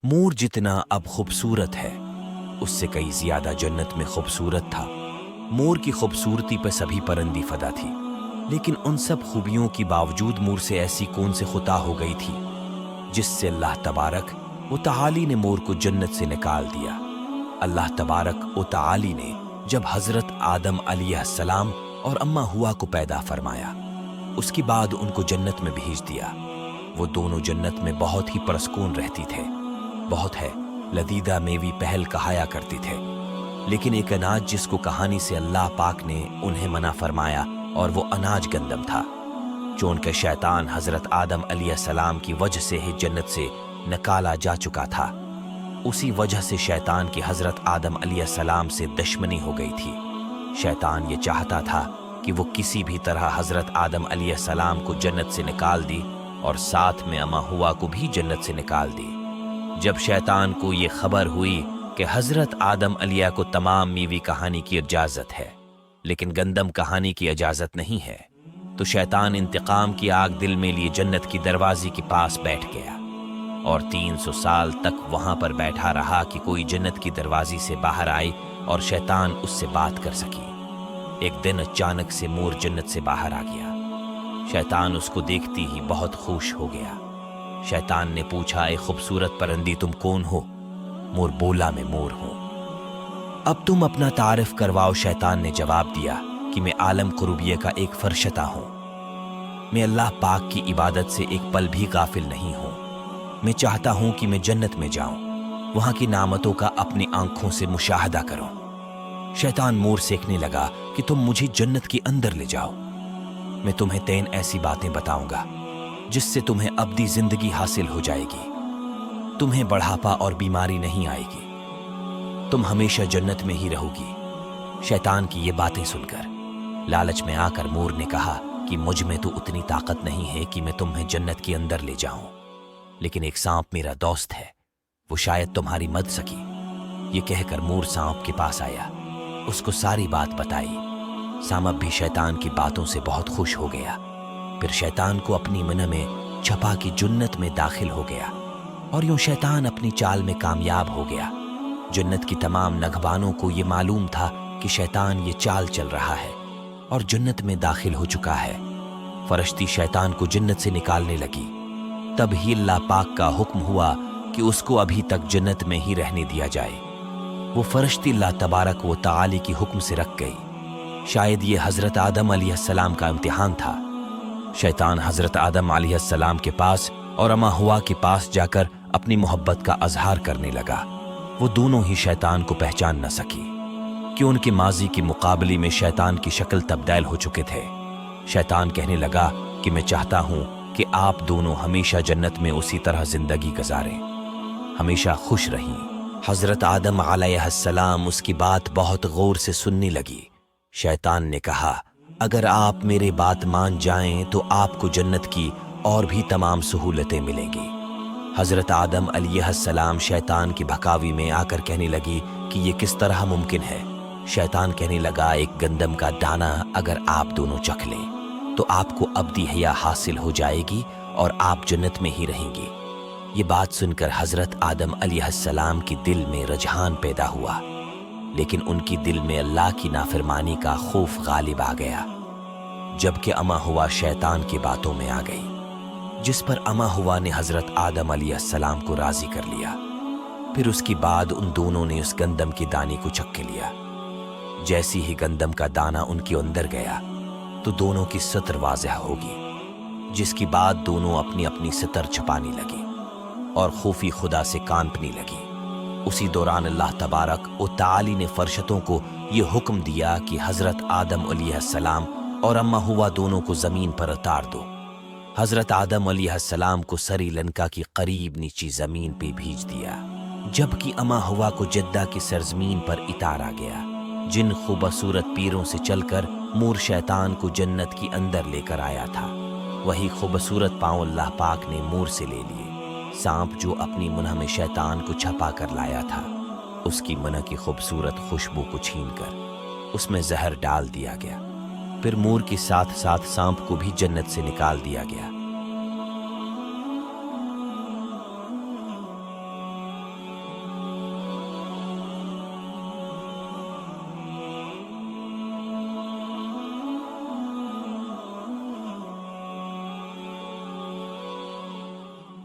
مور جتنا اب خوبصورت ہے اس سے کئی زیادہ جنت میں خوبصورت تھا۔ مور کی خوبصورتی پہ سبھی پرندی فدا تھی، لیکن ان سب خوبیوں کی باوجود مور سے ایسی کون سے خطا ہو گئی تھی جس سے اللہ تبارک و تعالی نے مور کو جنت سے نکال دیا۔ اللہ تبارک و تعالی نے جب حضرت آدم علیہ السلام اور اماں ہوا کو پیدا فرمایا، اس کے بعد ان کو جنت میں بھیج دیا۔ وہ دونوں جنت میں بہت ہی پرسکون رہتی تھے، بہت ہے لذیذہ میوی پہل کھایا کرتے تھے، لیکن ایک اناج جس کو کہانی سے اللہ پاک نے انہیں منع فرمایا اور وہ اناج گندم تھا، چونکہ شیطان حضرت آدم علیہ السلام کی وجہ سے ہی جنت سے نکالا جا چکا تھا۔ اسی وجہ سے شیطان کی حضرت آدم علیہ السلام سے دشمنی ہو گئی تھی۔ شیطان یہ چاہتا تھا کہ وہ کسی بھی طرح حضرت آدم علیہ السلام کو جنت سے نکال دی اور ساتھ میں اماں ہوا کو بھی جنت سے نکال دی۔ جب شیطان کو یہ خبر ہوئی کہ حضرت آدم علیہ کو تمام میوی کہانی کی اجازت ہے لیکن گندم کہانی کی اجازت نہیں ہے، تو شیطان انتقام کی آگ دل میں لیے جنت کی دروازے کے پاس بیٹھ گیا اور 300 سال تک وہاں پر بیٹھا رہا کہ کوئی جنت کی دروازے سے باہر آئے اور شیطان اس سے بات کر سکی۔ ایک دن اچانک سے مور جنت سے باہر آ گیا۔ شیطان اس کو دیکھتی ہی بہت خوش ہو گیا۔ شیطان نے پوچھا، اے خوبصورت پرندی تم کون ہو؟ مور بولا، میں مور ہوں۔ اب تم اپنا تعارف کرواؤ۔ شیطان نے جواب دیا کہ میں عالم قربیہ کا ایک فرشتہ ہوں، میں اللہ پاک کی عبادت سے ایک پل بھی غافل نہیں ہوں۔ میں چاہتا ہوں کہ میں جنت میں جاؤں، وہاں کی نعمتوں کا اپنی آنکھوں سے مشاہدہ کروں۔ شیطان مور سیکھنے لگا کہ تم مجھے جنت کے اندر لے جاؤ، میں تمہیں 3 ایسی باتیں بتاؤں گا جس سے تمہیں ابدی زندگی حاصل ہو جائے گی، تمہیں بڑھاپا اور بیماری نہیں آئے گی، تم ہمیشہ جنت میں ہی رہو گی۔ شیطان کی یہ باتیں سن کر لالچ میں آ کر مور نے کہا کہ مجھ میں تو اتنی طاقت نہیں ہے کہ میں تمہیں جنت کے اندر لے جاؤں، لیکن ایک سانپ میرا دوست ہے، وہ شاید تمہاری مدد سکی۔ یہ کہہ کر مور سانپ کے پاس آیا، اس کو ساری بات بتائی۔ سانپ بھی شیطان کی باتوں سے بہت خوش ہو گیا، پھر شیطان کو اپنی منہ میں چھپا کے جنت میں داخل ہو گیا اور یوں شیطان اپنی چال میں کامیاب ہو گیا۔ جنت کی تمام نگہبانوں کو یہ معلوم تھا کہ شیطان یہ چال چل رہا ہے اور جنت میں داخل ہو چکا ہے۔ فرشتی شیطان کو جنت سے نکالنے لگی، تب ہی اللہ پاک کا حکم ہوا کہ اس کو ابھی تک جنت میں ہی رہنے دیا جائے۔ وہ فرشتی اللہ تبارک و تعالی کی حکم سے رکھ گئی۔ شاید یہ حضرت آدم علیہ السلام کا امتحان تھا۔ شیطان حضرت آدم علیہ السلام کے پاس اور اماں ہوا کے پاس جا کر اپنی محبت کا اظہار کرنے لگا۔ وہ دونوں ہی شیطان کو پہچان نہ سکی کہ ان کے ماضی کے مقابلے میں شیطان کی شکل تبدیل ہو چکے تھے۔ شیطان کہنے لگا کہ میں چاہتا ہوں کہ آپ دونوں ہمیشہ جنت میں اسی طرح زندگی گزاریں، ہمیشہ خوش رہیں۔ حضرت آدم علیہ السلام اس کی بات بہت غور سے سننے لگی۔ شیطان نے کہا، اگر آپ میرے بات مان جائیں تو آپ کو جنت کی اور بھی تمام سہولتیں ملیں گی۔ حضرت آدم علیہ السلام شیطان کی بھکاوی میں آ کر کہنے لگی کہ یہ کس طرح ممکن ہے؟ شیطان کہنے لگا، ایک گندم کا دانہ اگر آپ دونوں چکھ لیں تو آپ کو ابدی حیا حاصل ہو جائے گی اور آپ جنت میں ہی رہیں گی۔ یہ بات سن کر حضرت آدم علیہ السلام کی دل میں رجحان پیدا ہوا، لیکن ان کی دل میں اللہ کی نافرمانی کا خوف غالب آ گیا۔ جبکہ اماں ہوا شیطان کی باتوں میں آ گئی، جس پر اماں ہوا نے حضرت آدم علیہ السلام کو راضی کر لیا۔ پھر اس کے بعد ان دونوں نے اس گندم کی دانے کو چکھ کے لیا۔ جیسی ہی گندم کا دانہ ان کے اندر گیا تو دونوں کی ستر واضح ہوگی، جس کے بعد دونوں اپنی اپنی ستر چھپانے لگی اور خوفی خدا سے کانپنے لگی۔ اسی دوران اللہ تبارک و تعالی نے فرشتوں کو یہ حکم دیا کہ حضرت آدم علیہ السلام اور اماں ہوا دونوں کو زمین پر اتار دو۔ حضرت آدم علیہ السلام کو سری لنکا کی قریب نیچی زمین پہ بھیج دیا، جبکہ اماں ہوا کو جدہ کی سرزمین پر اتارا گیا۔ جن خوبصورت پیروں سے چل کر مور شیطان کو جنت کی اندر لے کر آیا تھا، وہی خوبصورت پاؤں اللہ پاک نے مور سے لے لیے۔ سانپ جو اپنی منہ میں شیطان کو چھپا کر لایا تھا، اس کی منہ کی خوبصورت خوشبو کو چھین کر اس میں زہر ڈال دیا گیا۔ پھر مور کے ساتھ ساتھ سانپ کو بھی جنت سے نکال دیا گیا۔